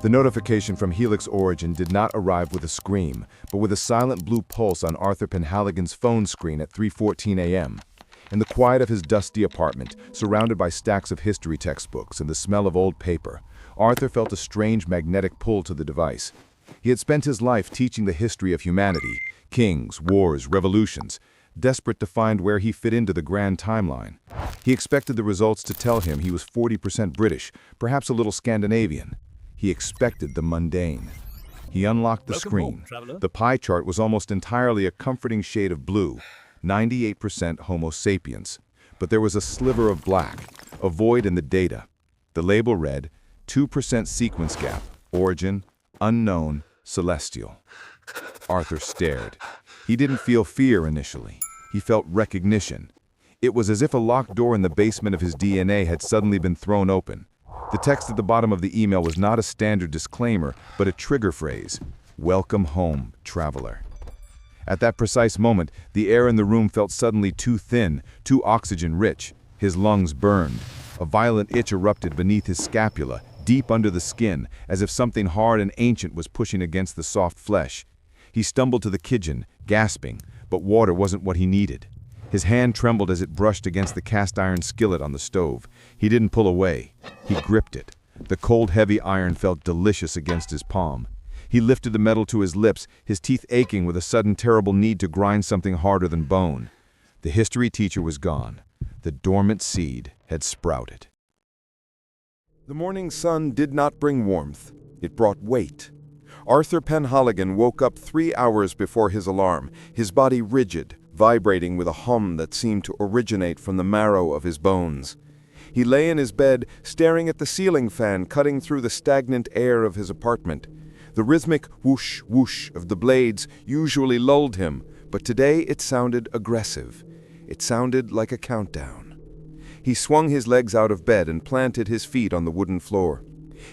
The notification from Helix Origin did not arrive with a scream, but with a silent blue pulse on Arthur Penhaligon's phone screen at 3:14 a.m. In the quiet of his dusty apartment, surrounded by stacks of history textbooks and the smell of old paper, Arthur felt a strange magnetic pull to the device. He had spent his life teaching the history of humanity, kings, wars, revolutions, desperate to find where he fit into the grand timeline. He expected the results to tell him he was 40% British, perhaps a little Scandinavian. He expected the mundane. He unlocked the screen. The pie chart was almost entirely a comforting shade of blue, 98% Homo sapiens. But there was a sliver of black, a void in the data. The label read, 2% sequence gap, origin, unknown, celestial. Arthur stared. He didn't feel fear initially. He felt recognition. It was as if a locked door in the basement of his DNA had suddenly been thrown open. The text at the bottom of the email was not a standard disclaimer, but a trigger phrase, "Welcome home, traveler." At that precise moment, the air in the room felt suddenly too thin, too oxygen-rich. His lungs burned. A violent itch erupted beneath his scapula, deep under the skin, as if something hard and ancient was pushing against the soft flesh. He stumbled to the kitchen, gasping, but water wasn't what he needed. His hand trembled as it brushed against the cast-iron skillet on the stove. He didn't pull away. He gripped it. The cold, heavy iron felt delicious against his palm. He lifted the metal to his lips, his teeth aching with a sudden terrible need to grind something harder than bone. The history teacher was gone. The dormant seed had sprouted. The morning sun did not bring warmth. It brought weight. Arthur Penhaligon woke up 3 hours before his alarm, his body rigid, vibrating with a hum that seemed to originate from the marrow of his bones. He lay in his bed, staring at the ceiling fan cutting through the stagnant air of his apartment. The rhythmic whoosh, whoosh of the blades usually lulled him, but today it sounded aggressive. It sounded like a countdown. He swung his legs out of bed and planted his feet on the wooden floor.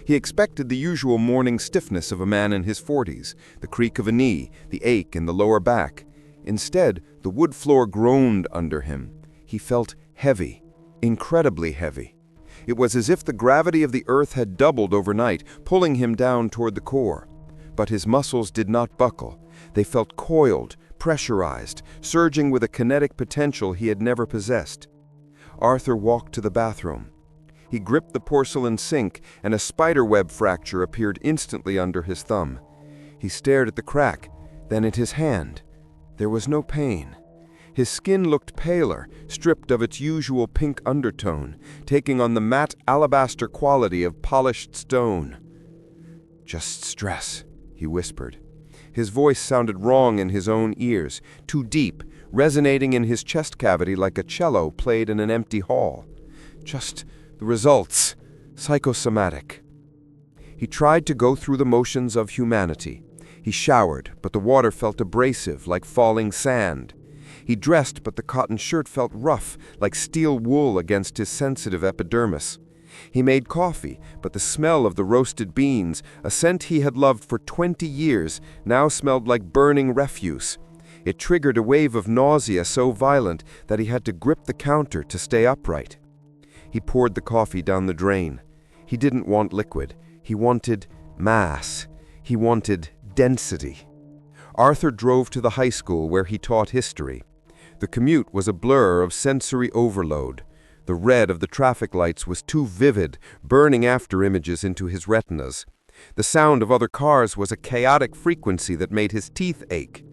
He expected the usual morning stiffness of a man in his 40s, the creak of a knee, the ache in the lower back. Instead, the wood floor groaned under him. He felt heavy, incredibly heavy. It was as if the gravity of the earth had doubled overnight, pulling him down toward the core. But his muscles did not buckle. They felt coiled, pressurized, surging with a kinetic potential he had never possessed. Arthur walked to the bathroom. He gripped the porcelain sink, and a spiderweb fracture appeared instantly under his thumb. He stared at the crack, then at his hand. There was no pain. His skin looked paler, stripped of its usual pink undertone, taking on the matte alabaster quality of polished stone. "Just stress," he whispered. His voice sounded wrong in his own ears, too deep, resonating in his chest cavity like a cello played in an empty hall. Just the results, psychosomatic. He tried to go through the motions of humanity. He showered, but the water felt abrasive, like falling sand. He dressed, but the cotton shirt felt rough, like steel wool against his sensitive epidermis. He made coffee, but the smell of the roasted beans, a scent he had loved for 20 years, now smelled like burning refuse. It triggered a wave of nausea so violent that he had to grip the counter to stay upright. He poured the coffee down the drain. He didn't want liquid. He wanted mass. He wanted density. Arthur drove to the high school where he taught history. The commute was a blur of sensory overload. The red of the traffic lights was too vivid, burning after images into his retinas. The sound of other cars was a chaotic frequency that made his teeth ache.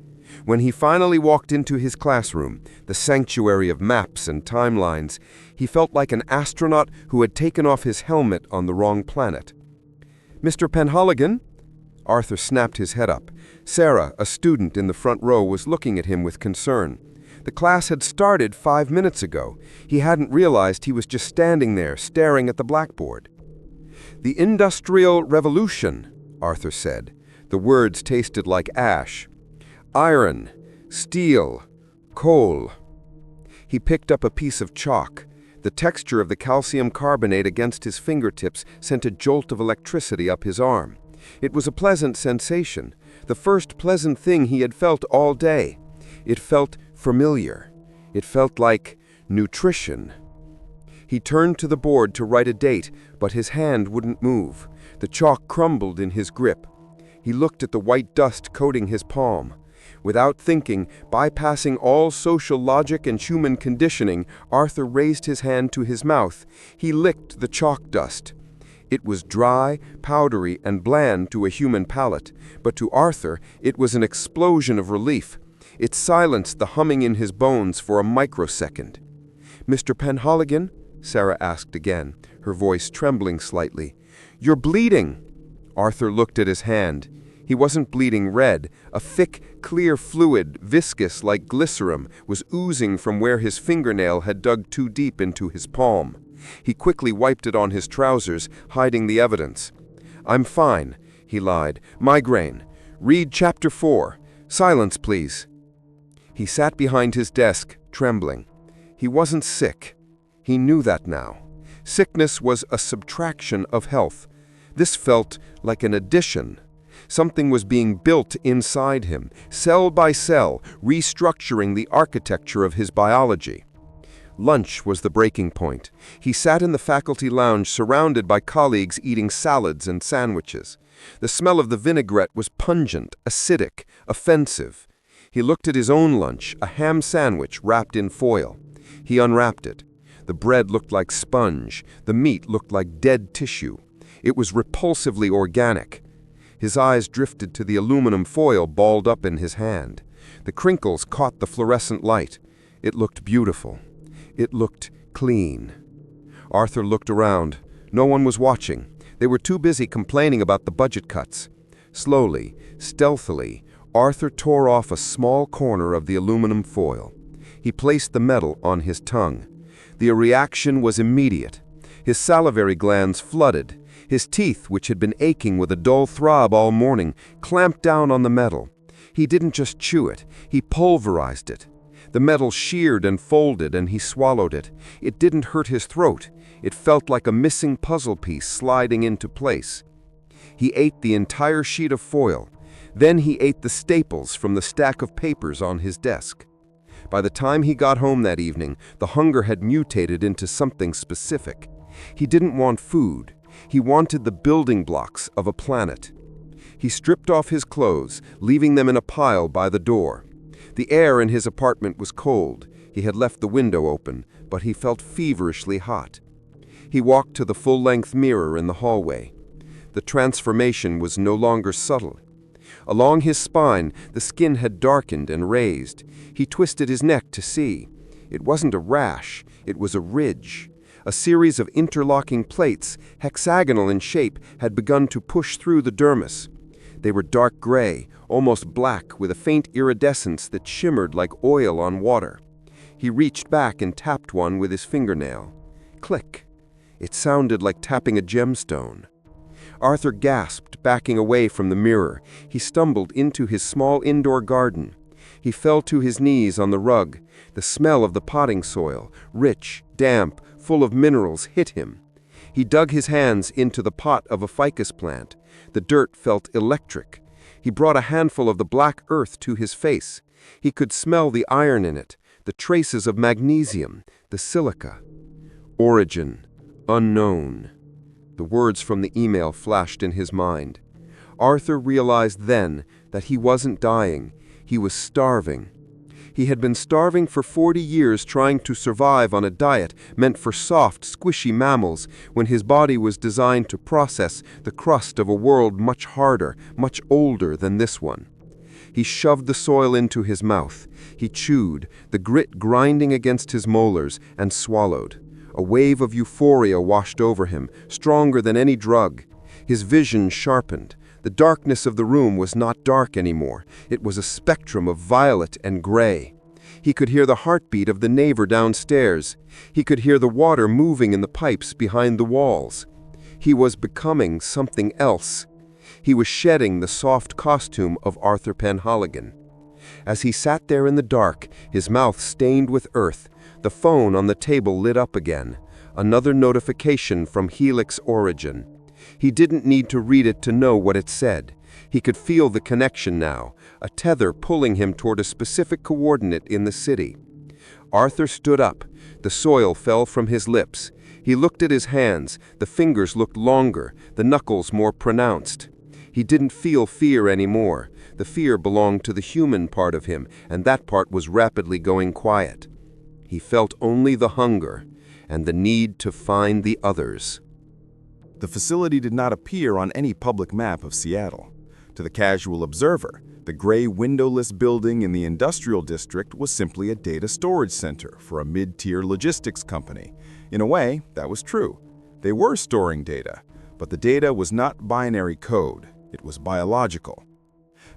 When he finally walked into his classroom, the sanctuary of maps and timelines, he felt like an astronaut who had taken off his helmet on the wrong planet. "Mr. Penhaligon?" Arthur snapped his head up. Sarah, a student in the front row, was looking at him with concern. The class had started 5 minutes ago. He hadn't realized he was just standing there, staring at the blackboard. "The Industrial Revolution," Arthur said. The words tasted like ash. "Iron, steel, coal." He picked up a piece of chalk. The texture of the calcium carbonate against his fingertips sent a jolt of electricity up his arm. It was a pleasant sensation, the first pleasant thing he had felt all day. It felt familiar. It felt like nutrition. He turned to the board to write a date, but his hand wouldn't move. The chalk crumbled in his grip. He looked at the white dust coating his palm. Without thinking, bypassing all social logic and human conditioning, Arthur raised his hand to his mouth. He licked the chalk dust. It was dry, powdery, and bland to a human palate, but to Arthur it was an explosion of relief. It silenced the humming in his bones for a microsecond. "Mr. Penhaligon?" Sarah asked again, her voice trembling slightly. "You're bleeding!" Arthur looked at his hand. He wasn't bleeding red. A thick, clear fluid, viscous like glycerin, was oozing from where his fingernail had dug too deep into his palm. He quickly wiped it on his trousers, hiding the evidence. "I'm fine," he lied. "Migraine. Read Chapter 4. Silence, please." He sat behind his desk, trembling. He wasn't sick. He knew that now. Sickness was a subtraction of health. This felt like an addition. Something was being built inside him, cell by cell, restructuring the architecture of his biology. Lunch was the breaking point. He sat in the faculty lounge surrounded by colleagues eating salads and sandwiches. The smell of the vinaigrette was pungent, acidic, offensive. He looked at his own lunch, a ham sandwich wrapped in foil. He unwrapped it. The bread looked like sponge. The meat looked like dead tissue. It was repulsively organic. His eyes drifted to the aluminum foil balled up in his hand. The crinkles caught the fluorescent light. It looked beautiful. It looked clean. Arthur looked around. No one was watching. They were too busy complaining about the budget cuts. Slowly, stealthily, Arthur tore off a small corner of the aluminum foil. He placed the metal on his tongue. The reaction was immediate. His salivary glands flooded. His teeth, which had been aching with a dull throb all morning, clamped down on the metal. He didn't just chew it, he pulverized it. The metal sheared and folded, and he swallowed it. It didn't hurt his throat. It felt like a missing puzzle piece sliding into place. He ate the entire sheet of foil. Then he ate the staples from the stack of papers on his desk. By the time he got home that evening, the hunger had mutated into something specific. He didn't want food. He wanted the building blocks of a planet. He stripped off his clothes, leaving them in a pile by the door. The air in his apartment was cold. He had left the window open, but he felt feverishly hot. He walked to the full-length mirror in the hallway. The transformation was no longer subtle. Along his spine, the skin had darkened and raised. He twisted his neck to see. It wasn't a rash, it was a ridge. A series of interlocking plates, hexagonal in shape, had begun to push through the dermis. They were dark gray, almost black, with a faint iridescence that shimmered like oil on water. He reached back and tapped one with his fingernail. Click. It sounded like tapping a gemstone. Arthur gasped, backing away from the mirror. He stumbled into his small indoor garden. He fell to his knees on the rug. The smell of the potting soil, rich, damp, full of minerals, hit him. He dug his hands into the pot of a ficus plant. The dirt felt electric. He brought a handful of the black earth to his face. He could smell the iron in it, the traces of magnesium, the silica. Origin, unknown. The words from the email flashed in his mind. Arthur realized then that he wasn't dying. He was starving. He had been starving for 40 years trying to survive on a diet meant for soft, squishy mammals when his body was designed to process the crust of a world much harder, much older than this one. He shoved the soil into his mouth. He chewed, the grit grinding against his molars, and swallowed. A wave of euphoria washed over him, stronger than any drug. His vision sharpened. The darkness of the room was not dark anymore. It was a spectrum of violet and gray. He could hear the heartbeat of the neighbor downstairs. He could hear the water moving in the pipes behind the walls. He was becoming something else. He was shedding the soft costume of Arthur Penhaligon. As he sat there in the dark, his mouth stained with earth, the phone on the table lit up again. Another notification from Helix Origin. He didn't need to read it to know what it said. He could feel the connection now, a tether pulling him toward a specific coordinate in the city. Arthur stood up. The soil fell from his lips. He He looked at his hands. The fingers looked longer, the knuckles more pronounced. He didn't feel fear anymore. The fear belonged to the human part of him, and that part was rapidly going quiet. He felt only the hunger and the need to find the others. The facility did not appear on any public map of Seattle. To the casual observer, the gray windowless building in the industrial district was simply a data storage center for a mid-tier logistics company. In a way, that was true. They were storing data, but the data was not binary code. It was biological.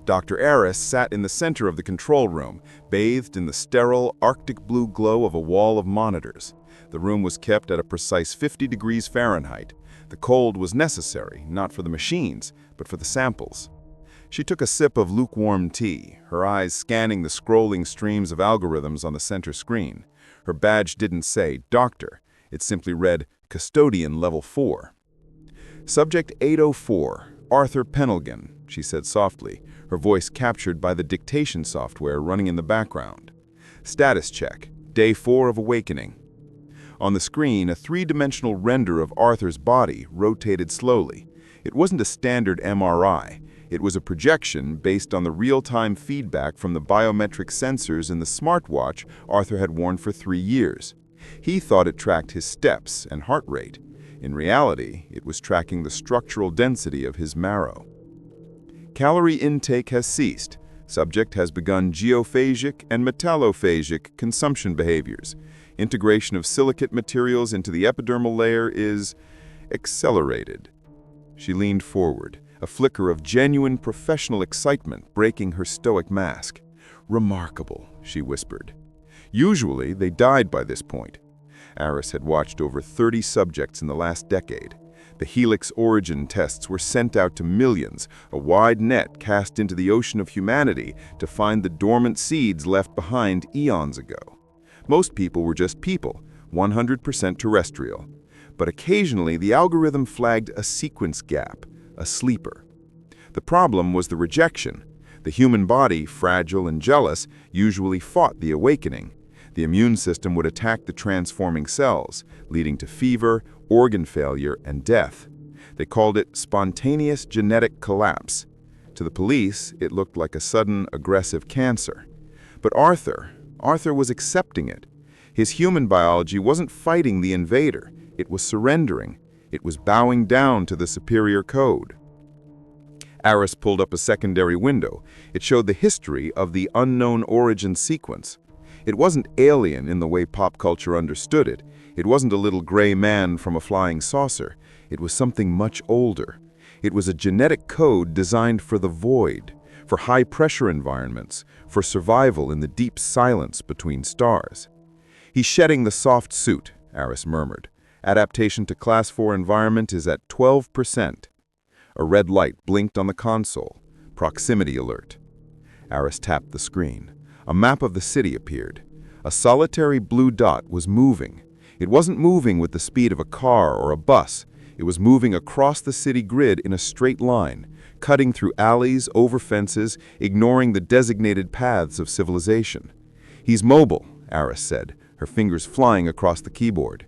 Dr. Aris sat in the center of the control room, bathed in the sterile, Arctic blue glow of a wall of monitors. The room was kept at a precise 50 degrees Fahrenheit. The cold was necessary, not for the machines, but for the samples. She took a sip of lukewarm tea, her eyes scanning the scrolling streams of algorithms on the center screen. Her badge didn't say Doctor. It simply read Custodian Level 4. Subject 804, Arthur Penhaligon, she said softly, her voice captured by the dictation software running in the background. Status check, Day 4 of Awakening. On the screen, a three-dimensional render of Arthur's body rotated slowly. It wasn't a standard MRI. It was a projection based on the real-time feedback from the biometric sensors in the smartwatch Arthur had worn for 3 years. He thought it tracked his steps and heart rate. In reality, it was tracking the structural density of his marrow. Calorie intake has ceased. Subject has begun geophasic and metallophasic consumption behaviors. Integration of silicate materials into the epidermal layer is accelerated. She leaned forward, a flicker of genuine professional excitement breaking her stoic mask. Remarkable, she whispered. Usually, they died by this point. Aris had watched over 30 subjects in the last decade. The helix origin tests were sent out to millions, a wide net cast into the ocean of humanity to find the dormant seeds left behind eons ago. Most people were just people, 100% terrestrial. But occasionally, the algorithm flagged a sequence gap, a sleeper. The problem was the rejection. The human body, fragile and jealous, usually fought the awakening. The immune system would attack the transforming cells, leading to fever, organ failure, and death. They called it spontaneous genetic collapse. To the police, it looked like a sudden, aggressive cancer. But Arthur was accepting it. His human biology wasn't fighting the invader. It was surrendering. It was bowing down to the superior code. Aris pulled up a secondary window. It showed the history of the unknown origin sequence. It wasn't alien in the way pop culture understood it. It wasn't a little gray man from a flying saucer. It was something much older. It was a genetic code designed for the void, for high-pressure environments, for survival in the deep silence between stars. He's shedding the soft suit, Aris murmured. Adaptation to Class 4 environment is at 12%. A red light blinked on the console. Proximity alert. Aris tapped the screen. A map of the city appeared. A solitary blue dot was moving. It wasn't moving with the speed of a car or a bus. It was moving across the city grid in a straight line, cutting through alleys, over fences, ignoring the designated paths of civilization. He's mobile, Aris said, her fingers flying across the keyboard.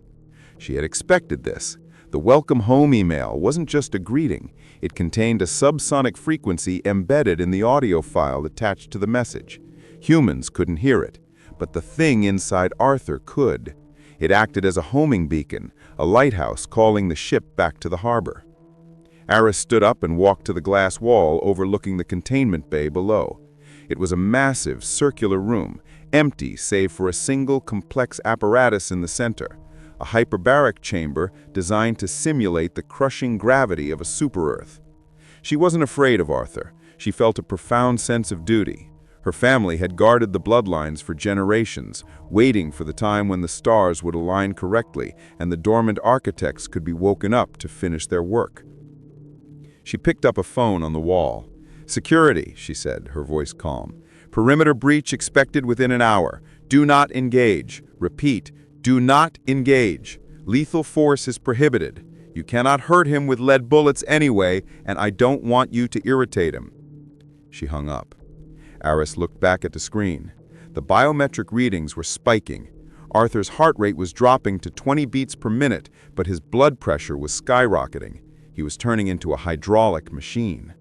She had expected this. The welcome home email wasn't just a greeting. It contained a subsonic frequency embedded in the audio file attached to the message. Humans couldn't hear it, but the thing inside Arthur could. It acted as a homing beacon, a lighthouse calling the ship back to the harbor. Aris stood up and walked to the glass wall overlooking the containment bay below. It was a massive, circular room, empty save for a single complex apparatus in the center, a hyperbaric chamber designed to simulate the crushing gravity of a super-Earth. She wasn't afraid of Arthur. She felt a profound sense of duty. Her family had guarded the bloodlines for generations, waiting for the time when the stars would align correctly and the dormant architects could be woken up to finish their work. She picked up a phone on the wall. "Security," she said, her voice calm. "Perimeter breach expected within an hour. Do not engage. Repeat, do not engage. Lethal force is prohibited. You cannot hurt him with lead bullets anyway, and I don't want you to irritate him." She hung up. Aris looked back at the screen. The biometric readings were spiking. Arthur's heart rate was dropping to 20 beats per minute, but his blood pressure was skyrocketing. He was turning into a hydraulic machine.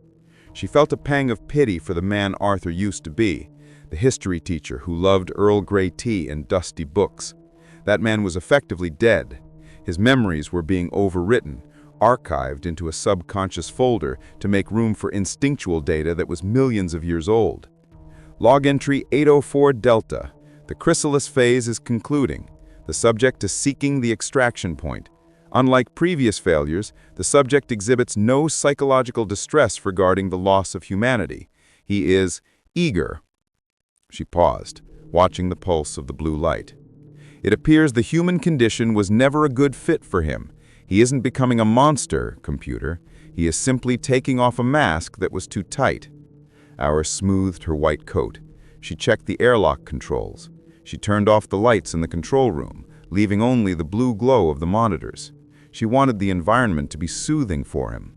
She felt a pang of pity for the man Arthur used to be, the history teacher who loved Earl Grey tea and dusty books. That man was effectively dead. His memories were being overwritten, archived into a subconscious folder to make room for instinctual data that was millions of years old. Log entry 804 Delta. The chrysalis phase is concluding. The subject is seeking the extraction point. Unlike previous failures, the subject exhibits no psychological distress regarding the loss of humanity. He is eager. She paused, watching the pulse of the blue light. It appears the human condition was never a good fit for him. He isn't becoming a monster, computer. He is simply taking off a mask that was too tight. Aris smoothed her white coat. She checked the airlock controls. She turned off the lights in the control room, leaving only the blue glow of the monitors. She wanted the environment to be soothing for him.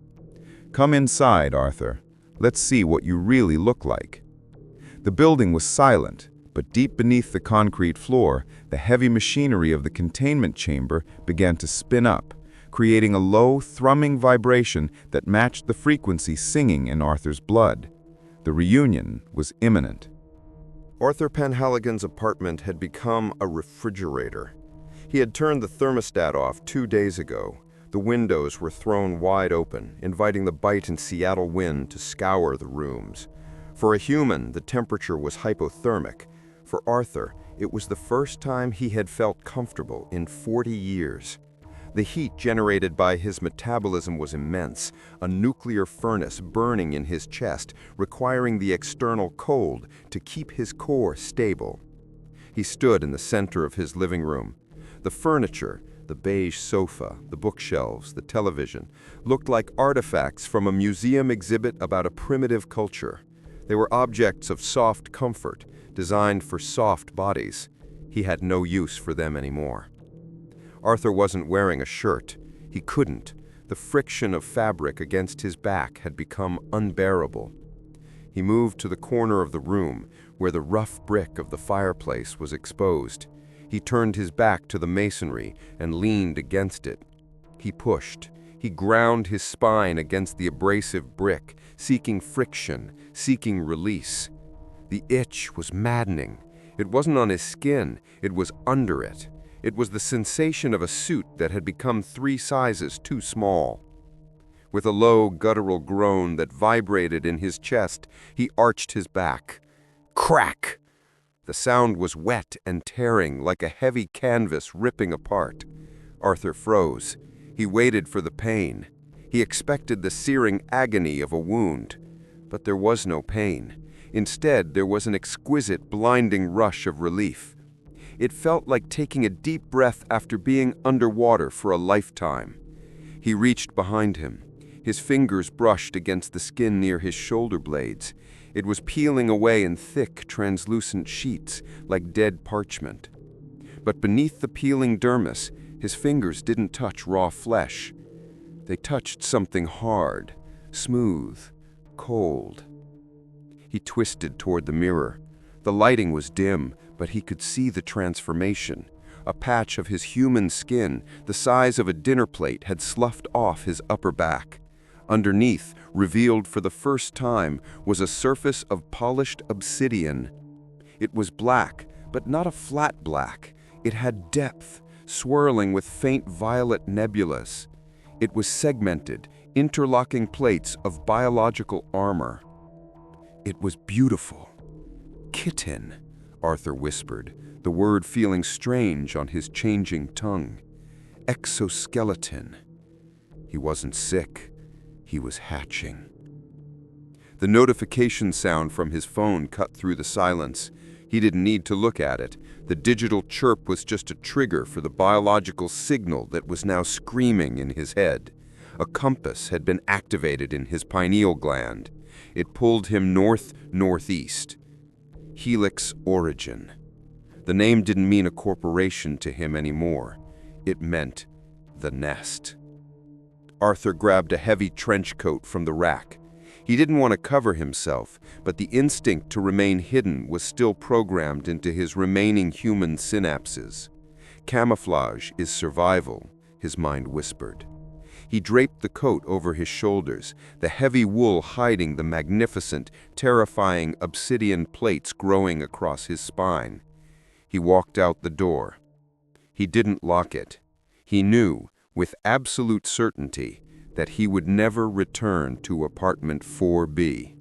"Come inside, Arthur. Let's see what you really look like." The building was silent, but deep beneath the concrete floor, the heavy machinery of the containment chamber began to spin up, creating a low, thrumming vibration that matched the frequency singing in Arthur's blood. The reunion was imminent. Arthur Penhaligon's apartment had become a refrigerator. He had turned the thermostat off 2 days ago. The windows were thrown wide open, inviting the bite and Seattle wind to scour the rooms. For a human, the temperature was hypothermic. For Arthur, it was the first time he had felt comfortable in 40 years. The heat generated by his metabolism was immense, a nuclear furnace burning in his chest, requiring the external cold to keep his core stable. He stood in the center of his living room. The furniture, the beige sofa, the bookshelves, the television, looked like artifacts from a museum exhibit about a primitive culture. They were objects of soft comfort, designed for soft bodies. He had no use for them anymore. Arthur wasn't wearing a shirt. He couldn't. The friction of fabric against his back had become unbearable. He moved to the corner of the room, where the rough brick of the fireplace was exposed. He turned his back to the masonry and leaned against it. He pushed. He ground his spine against the abrasive brick, seeking friction, seeking release. The itch was maddening. It wasn't on his skin, it was under it. It was the sensation of a suit that had become 3 sizes too small. With a low, guttural groan that vibrated in his chest, he arched his back. Crack! The sound was wet and tearing, like a heavy canvas ripping apart. Arthur froze. He waited for the pain. He expected the searing agony of a wound. But there was no pain. Instead, there was an exquisite, blinding rush of relief. It felt like taking a deep breath after being underwater for a lifetime. He reached behind him. His fingers brushed against the skin near his shoulder blades. It was peeling away in thick, translucent sheets, like dead parchment. But beneath the peeling dermis, his fingers didn't touch raw flesh. They touched something hard, smooth, cold. He twisted toward the mirror. The lighting was dim, but he could see the transformation. A patch of his human skin, the size of a dinner plate, had sloughed off his upper back. Underneath, revealed for the first time, was a surface of polished obsidian. It was black, but not a flat black. It had depth, swirling with faint violet nebulas. It was segmented, interlocking plates of biological armor. It was beautiful. Chitin, Arthur whispered, the word feeling strange on his changing tongue. Exoskeleton. He wasn't sick. He was hatching. The notification sound from his phone cut through the silence. He didn't need to look at it. The digital chirp was just a trigger for the biological signal that was now screaming in his head. A compass had been activated in his pineal gland. It pulled him north-northeast. Helix Origin. The name didn't mean a corporation to him anymore. It meant the nest. Arthur grabbed a heavy trench coat from the rack. He didn't want to cover himself, but the instinct to remain hidden was still programmed into his remaining human synapses. Camouflage is survival, his mind whispered. He draped the coat over his shoulders, the heavy wool hiding the magnificent, terrifying obsidian plates growing across his spine. He walked out the door. He didn't lock it. He knew, with absolute certainty, that he would never return to apartment 4B.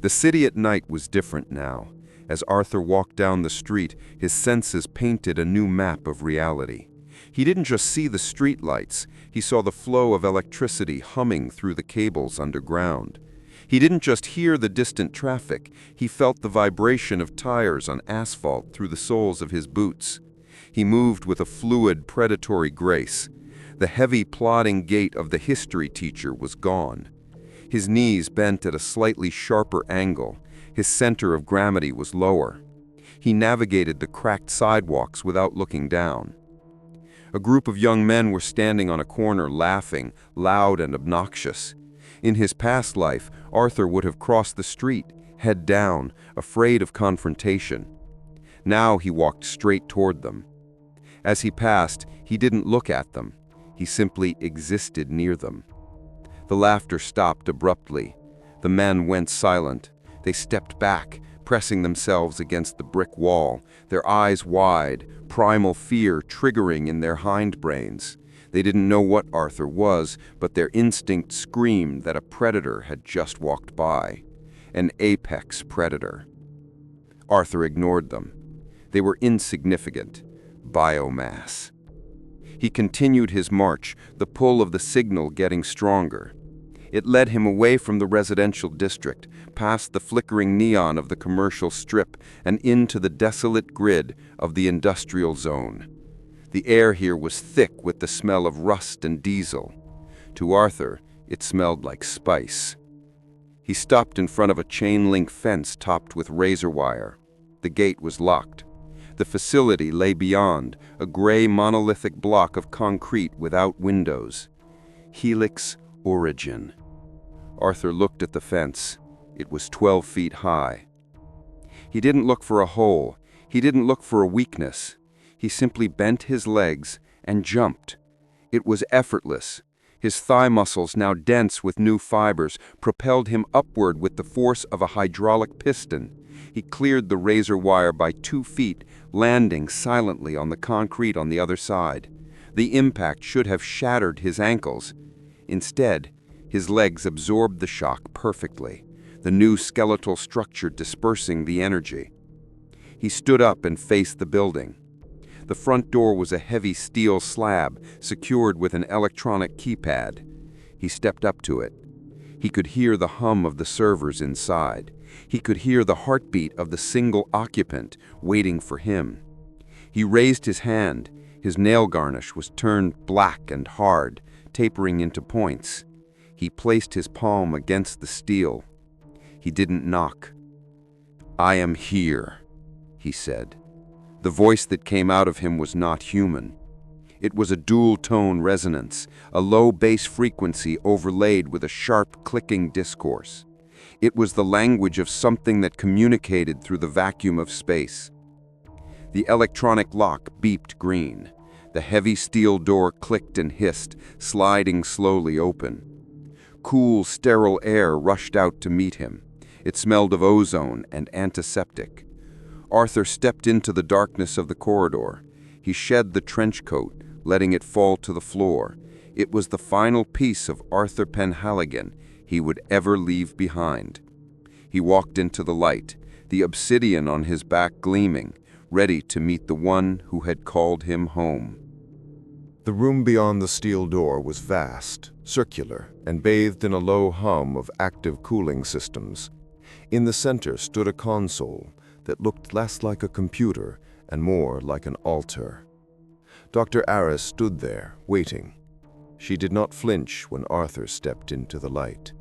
The city at night was different now. As Arthur walked down the street, his senses painted a new map of reality. He didn't just see the streetlights, he saw the flow of electricity humming through the cables underground. He didn't just hear the distant traffic, he felt the vibration of tires on asphalt through the soles of his boots. He moved with a fluid, predatory grace. The heavy, plodding gait of the history teacher was gone. His knees bent at a slightly sharper angle. His center of gravity was lower. He navigated the cracked sidewalks without looking down. A group of young men were standing on a corner laughing, loud and obnoxious. In his past life, Arthur would have crossed the street, head down, afraid of confrontation. Now he walked straight toward them. As he passed, he didn't look at them. He simply existed near them. The laughter stopped abruptly. The men went silent. They stepped back, pressing themselves against the brick wall, their eyes wide, primal fear triggering in their hindbrains. They didn't know what Arthur was, but their instinct screamed that a predator had just walked by. An apex predator. Arthur ignored them. They were insignificant. Biomass. He continued his march, the pull of the signal getting stronger. It led him away from the residential district, past the flickering neon of the commercial strip, and into the desolate grid of the industrial zone. The air here was thick with the smell of rust and diesel. To Arthur, it smelled like spice. He stopped in front of a chain-link fence topped with razor wire. The gate was locked. The facility lay beyond, a gray monolithic block of concrete without windows. Helix Origin. Arthur looked at the fence. It was 12 feet high. He didn't look for a hole. He didn't look for a weakness. He simply bent his legs and jumped. It was effortless. His thigh muscles, now dense with new fibers, propelled him upward with the force of a hydraulic piston. He cleared the razor wire by 2 feet, landing silently on the concrete on the other side. The impact should have shattered his ankles. Instead, his legs absorbed the shock perfectly, the new skeletal structure dispersing the energy. He stood up and faced the building. The front door was a heavy steel slab, secured with an electronic keypad. He stepped up to it. He could hear the hum of the servers inside. He could hear the heartbeat of the single occupant waiting for him. He raised his hand. His nail garnish was turned black and hard, tapering into points. He placed his palm against the steel. He didn't knock. "I am here," he said. The voice that came out of him was not human. It was a dual-tone resonance, a low bass frequency overlaid with a sharp, clicking discourse. It was the language of something that communicated through the vacuum of space. The electronic lock beeped green. The heavy steel door clicked and hissed, sliding slowly open. Cool, sterile air rushed out to meet him. It smelled of ozone and antiseptic. Arthur stepped into the darkness of the corridor. He shed the trench coat, letting it fall to the floor. It was the final piece of Arthur Penhaligon he would ever leave behind. He walked into the light, the obsidian on his back gleaming, ready to meet the one who had called him home. The room beyond the steel door was vast, circular, and bathed in a low hum of active cooling systems. In the center stood a console that looked less like a computer and more like an altar. Dr. Aris stood there, waiting. She did not flinch when Arthur stepped into the light.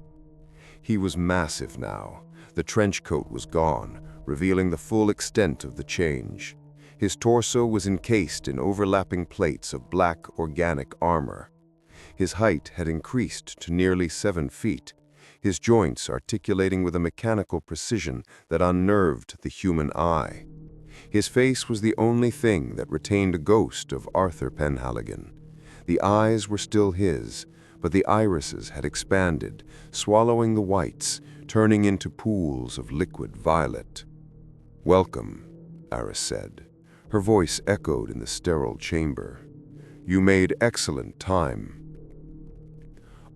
He was massive now. The trench coat was gone, revealing the full extent of the change. His torso was encased in overlapping plates of black organic armor. His height had increased to nearly 7 feet, his joints articulating with a mechanical precision that unnerved the human eye. His face was the only thing that retained a ghost of Arthur Penhaligon. The eyes were still his, but the irises had expanded, swallowing the whites, turning into pools of liquid violet. "Welcome," Aris said. Her voice echoed in the sterile chamber. "You made excellent time."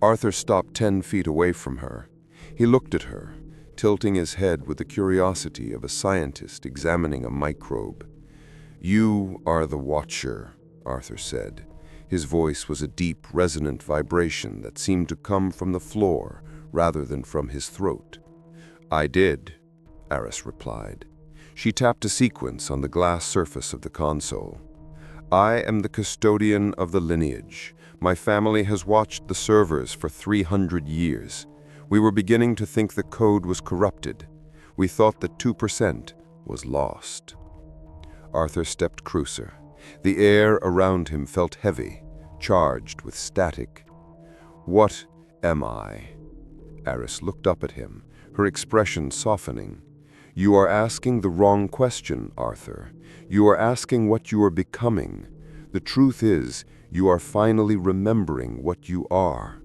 Arthur stopped 10 feet away from her. He looked at her, tilting his head with the curiosity of a scientist examining a microbe. "You are the Watcher," Arthur said. His voice was a deep, resonant vibration that seemed to come from the floor rather than from his throat. "I did," Aris replied. She tapped a sequence on the glass surface of the console. "I am the custodian of the lineage. My family has watched the servers for 300 years. We were beginning to think the code was corrupted. We thought that 2% was lost." Arthur stepped closer. The air around him felt heavy, charged with static. "What am I?" Aris looked up at him, her expression softening. "You are asking the wrong question, Arthur. You are asking what you are becoming. The truth is, you are finally remembering what you are."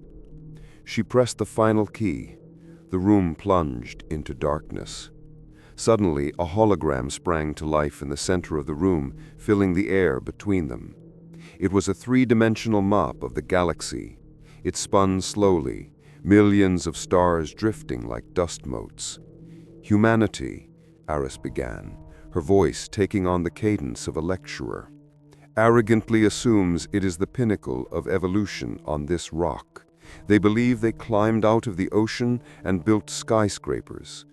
She pressed the final key. The room plunged into darkness. Suddenly, a hologram sprang to life in the center of the room, filling the air between them. It was a 3-dimensional map of the galaxy. It spun slowly, millions of stars drifting like dust motes. "Humanity," Aris began, her voice taking on the cadence of a lecturer, "arrogantly assumes it is the pinnacle of evolution on this rock. They believe they climbed out of the ocean and built skyscrapers."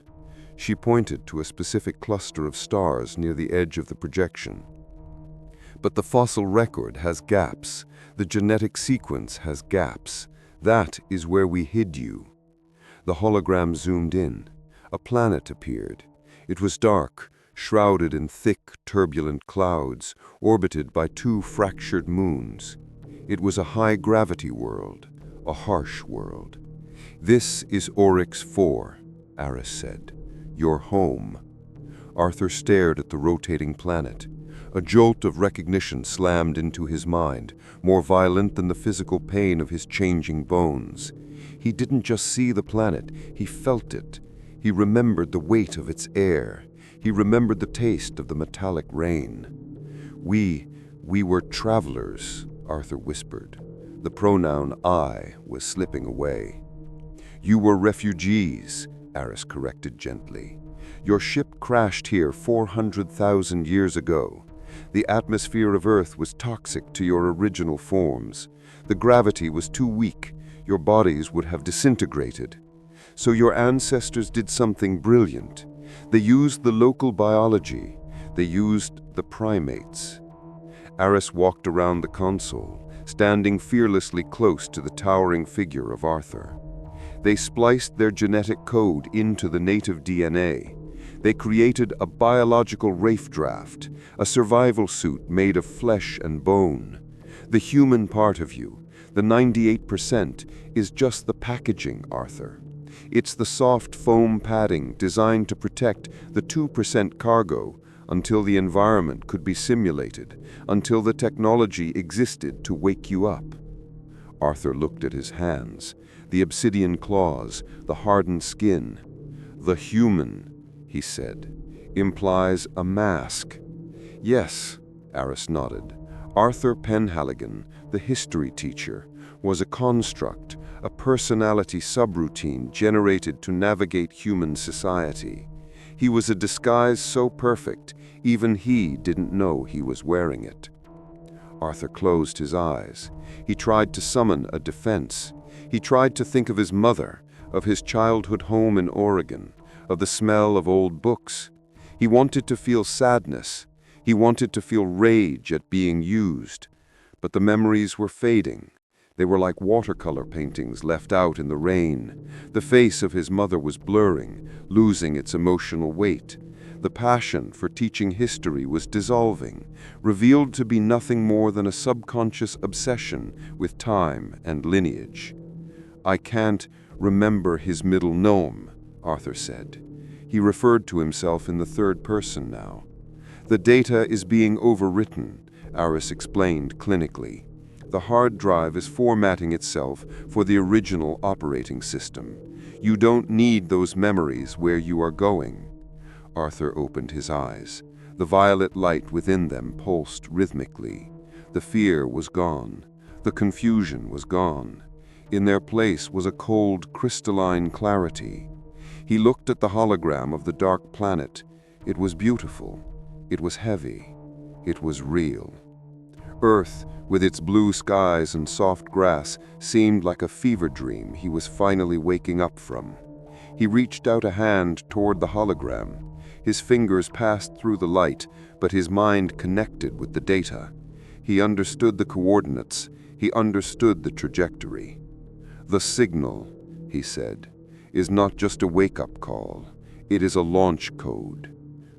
She pointed to a specific cluster of stars near the edge of the projection. "But the fossil record has gaps. The genetic sequence has gaps. That is where we hid you." The hologram zoomed in. A planet appeared. It was dark, shrouded in thick, turbulent clouds, orbited by 2 fractured moons. It was a high-gravity world, a harsh world. "This is Oryx 4, Aris said. "Your home." Arthur stared at the rotating planet. A jolt of recognition slammed into his mind, more violent than the physical pain of his changing bones. He didn't just see the planet, he felt it. He remembered the weight of its air. He remembered the taste of the metallic rain. We were travelers," Arthur whispered. The pronoun I was slipping away. "You were refugees," Aris corrected gently. "Your ship crashed here 400,000 years ago. The atmosphere of Earth was toxic to your original forms. The gravity was too weak. Your bodies would have disintegrated. So your ancestors did something brilliant. They used the local biology. They used the primates." Aris walked around the console, standing fearlessly close to the towering figure of Arthur. They spliced their genetic code into the native DNA. They created a biological rafe draft, a survival suit made of flesh and bone. The human part of you, the 98%, is just the packaging, Arthur. It's the soft foam padding designed to protect the 2% cargo until the environment could be simulated, until the technology existed to wake you up. Arthur looked at his hands, the obsidian claws, the hardened skin. "The human," he said, "implies a mask." "Yes," Aris nodded. "Arthur Penhaligon, the history teacher, was a construct, a personality subroutine generated to navigate human society. He was a disguise so perfect, even he didn't know he was wearing it." Arthur closed his eyes. He tried to summon a defense. He tried to think of his mother, of his childhood home in Oregon, of the smell of old books. He wanted to feel sadness. He wanted to feel rage at being used. But the memories were fading. They were like watercolor paintings left out in the rain. The face of his mother was blurring, losing its emotional weight. The passion for teaching history was dissolving, revealed to be nothing more than a subconscious obsession with time and lineage. "I can't remember his middle name," Arthur said. He referred to himself in the third person now. The data is being overwritten, Aris explained clinically. The hard drive is formatting itself for the original operating system. You don't need those memories where you are going. Arthur opened his eyes. The violet light within them pulsed rhythmically. The fear was gone. The confusion was gone. In their place was a cold, crystalline clarity. He looked at the hologram of the dark planet. It was beautiful. It was heavy. It was real. Earth, with its blue skies and soft grass, seemed like a fever dream he was finally waking up from. He reached out a hand toward the hologram. His fingers passed through the light, but his mind connected with the data. He understood the coordinates. He understood the trajectory. The signal, he said, is not just a wake-up call. It is a launch code.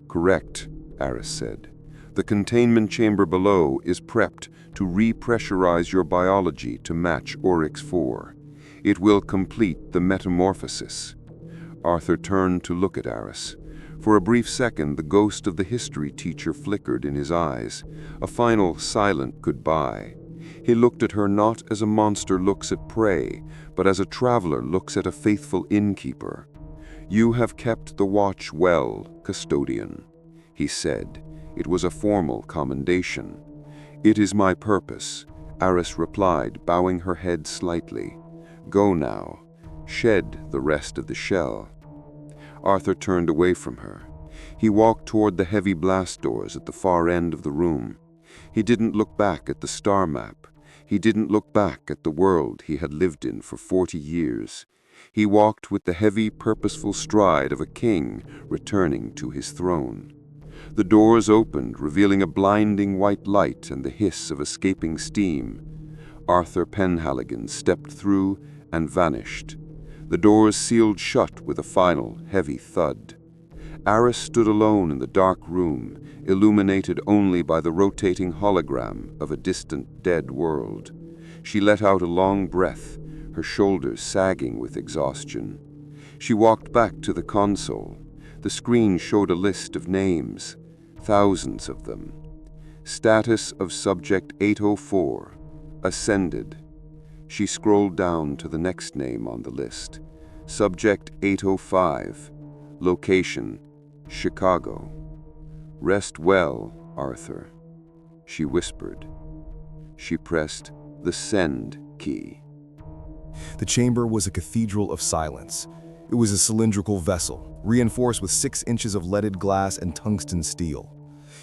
Correct, Aris said. The containment chamber below is prepped to repressurize your biology to match Oryx 4. It will complete the metamorphosis. Arthur turned to look at Aris. For a brief second, the ghost of the history teacher flickered in his eyes, a final silent goodbye. He looked at her not as a monster looks at prey, but as a traveler looks at a faithful innkeeper. You have kept the watch well, custodian, he said. It was a formal commendation. It is my purpose, Aris replied, bowing her head slightly. Go now. Shed the rest of the shell. Arthur turned away from her. He walked toward the heavy blast doors at the far end of the room. He didn't look back at the star map. He didn't look back at the world he had lived in for 40 years. He walked with the heavy, purposeful stride of a king returning to his throne. The doors opened, revealing a blinding white light and the hiss of escaping steam. Arthur Penhaligon stepped through and vanished. The doors sealed shut with a final, heavy thud. Aris stood alone in the dark room, illuminated only by the rotating hologram of a distant, dead world. She let out a long breath, her shoulders sagging with exhaustion. She walked back to the console. The screen showed a list of names, thousands of them. Status of Subject 804, Ascended. She scrolled down to the next name on the list. Subject 805, Location, Chicago. Rest well, Arthur, she whispered. She pressed the send key. The chamber was a cathedral of silence. It was a cylindrical vessel, reinforced with 6 inches of leaded glass and tungsten steel.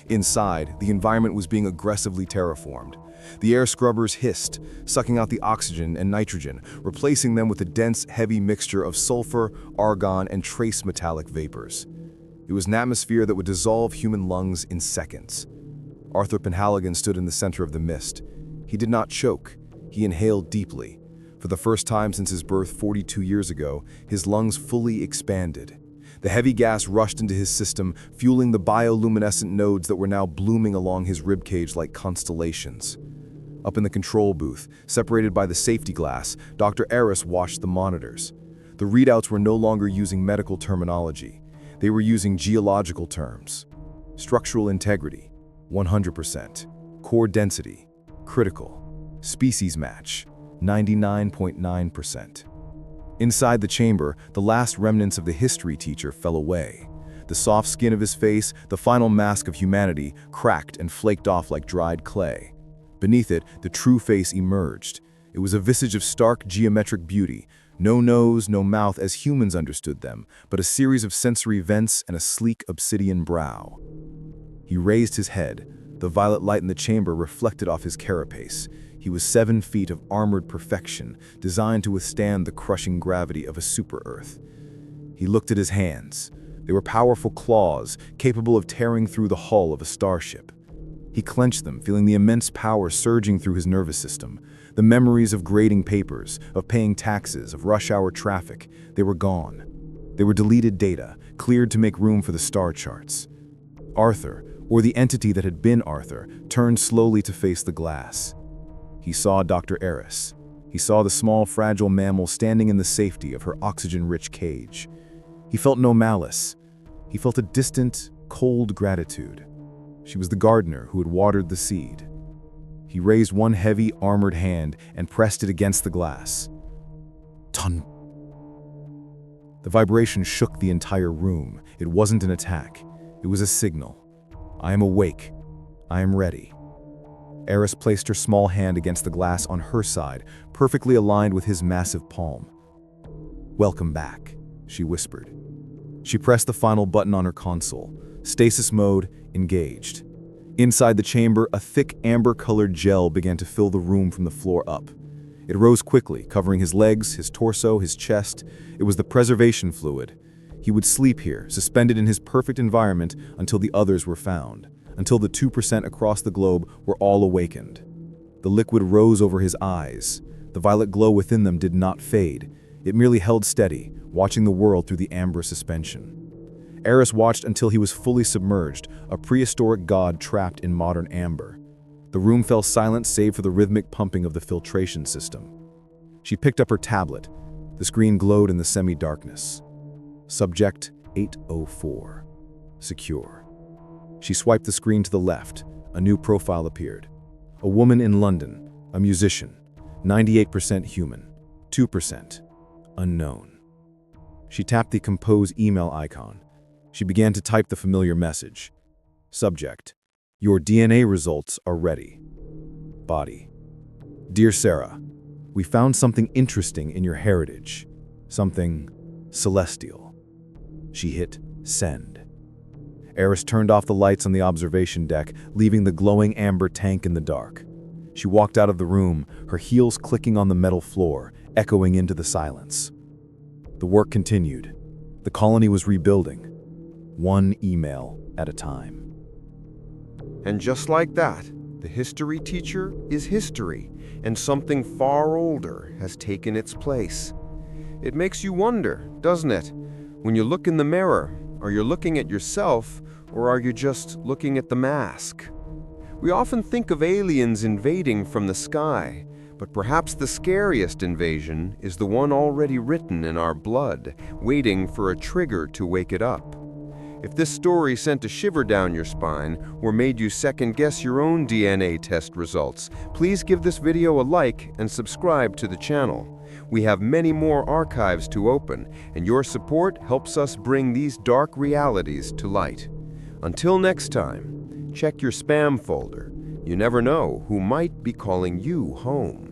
Inside, the environment was being aggressively terraformed. The air scrubbers hissed, sucking out the oxygen and nitrogen, replacing them with a dense, heavy mixture of sulfur, argon, and trace metallic vapors. It was an atmosphere that would dissolve human lungs in seconds. Arthur Penhaligon stood in the center of the mist. He did not choke. He inhaled deeply. For the first time since his birth 42 years ago, his lungs fully expanded. The heavy gas rushed into his system, fueling the bioluminescent nodes that were now blooming along his ribcage like constellations. Up in the control booth, separated by the safety glass, Dr. Aris watched the monitors. The readouts were no longer using medical terminology. They were using geological terms. Structural integrity, 100%. Core density, critical. Species match, 99.9%. Inside the chamber, the last remnants of the history teacher fell away. The soft skin of his face, the final mask of humanity, cracked and flaked off like dried clay. Beneath it, the true face emerged. It was a visage of stark geometric beauty. No nose, no mouth as humans understood them, but a series of sensory vents and a sleek obsidian brow. He raised his head. The violet light in the chamber reflected off his carapace. He was 7 feet of armored perfection, designed to withstand the crushing gravity of a super-Earth. He looked at his hands. They were powerful claws, capable of tearing through the hull of a starship. He clenched them, feeling the immense power surging through his nervous system. The memories of grading papers, of paying taxes, of rush-hour traffic, they were gone. They were deleted data, cleared to make room for the star charts. Arthur, or the entity that had been Arthur, turned slowly to face the glass. He saw Dr. Aris. He saw the small, fragile mammal standing in the safety of her oxygen-rich cage. He felt no malice. He felt a distant, cold gratitude. She was the gardener who had watered the seed. He raised one heavy, armored hand and pressed it against the glass. Ton. The vibration shook the entire room. It wasn't an attack. It was a signal. I am awake. I am ready. Aris placed her small hand against the glass on her side, perfectly aligned with his massive palm. Welcome back, she whispered. She pressed the final button on her console. Stasis mode engaged. Inside the chamber, a thick amber-colored gel began to fill the room from the floor up. It rose quickly, covering his legs, his torso, his chest. It was the preservation fluid. He would sleep here, suspended in his perfect environment until the others were found, until the 2% across the globe were all awakened. The liquid rose over his eyes. The violet glow within them did not fade. It merely held steady, watching the world through the amber suspension. Aris watched until he was fully submerged, a prehistoric god trapped in modern amber. The room fell silent save for the rhythmic pumping of the filtration system. She picked up her tablet. The screen glowed in the semi-darkness. Subject 804. Secure. She swiped the screen to the left. A new profile appeared. A woman in London, a musician, 98% human, 2% unknown. She tapped the compose email icon. She began to type the familiar message. Subject: your DNA results are ready. Body: Dear Sarah, we found something interesting in your heritage. Something celestial. She hit send. Aris turned off the lights on the observation deck, leaving the glowing amber tank in the dark. She walked out of the room, her heels clicking on the metal floor, echoing into the silence. The work continued. The colony was rebuilding, one email at a time. And just like that, the history teacher is history, and something far older has taken its place. It makes you wonder, doesn't it? When you look in the mirror, are you looking at yourself, or are you just looking at the mask? We often think of aliens invading from the sky, but perhaps the scariest invasion is the one already written in our blood, waiting for a trigger to wake it up. If this story sent a shiver down your spine or made you second-guess your own DNA test results, please give this video a like and subscribe to the channel. We have many more archives to open, and your support helps us bring these dark realities to light. Until next time, check your spam folder. You never know who might be calling you home.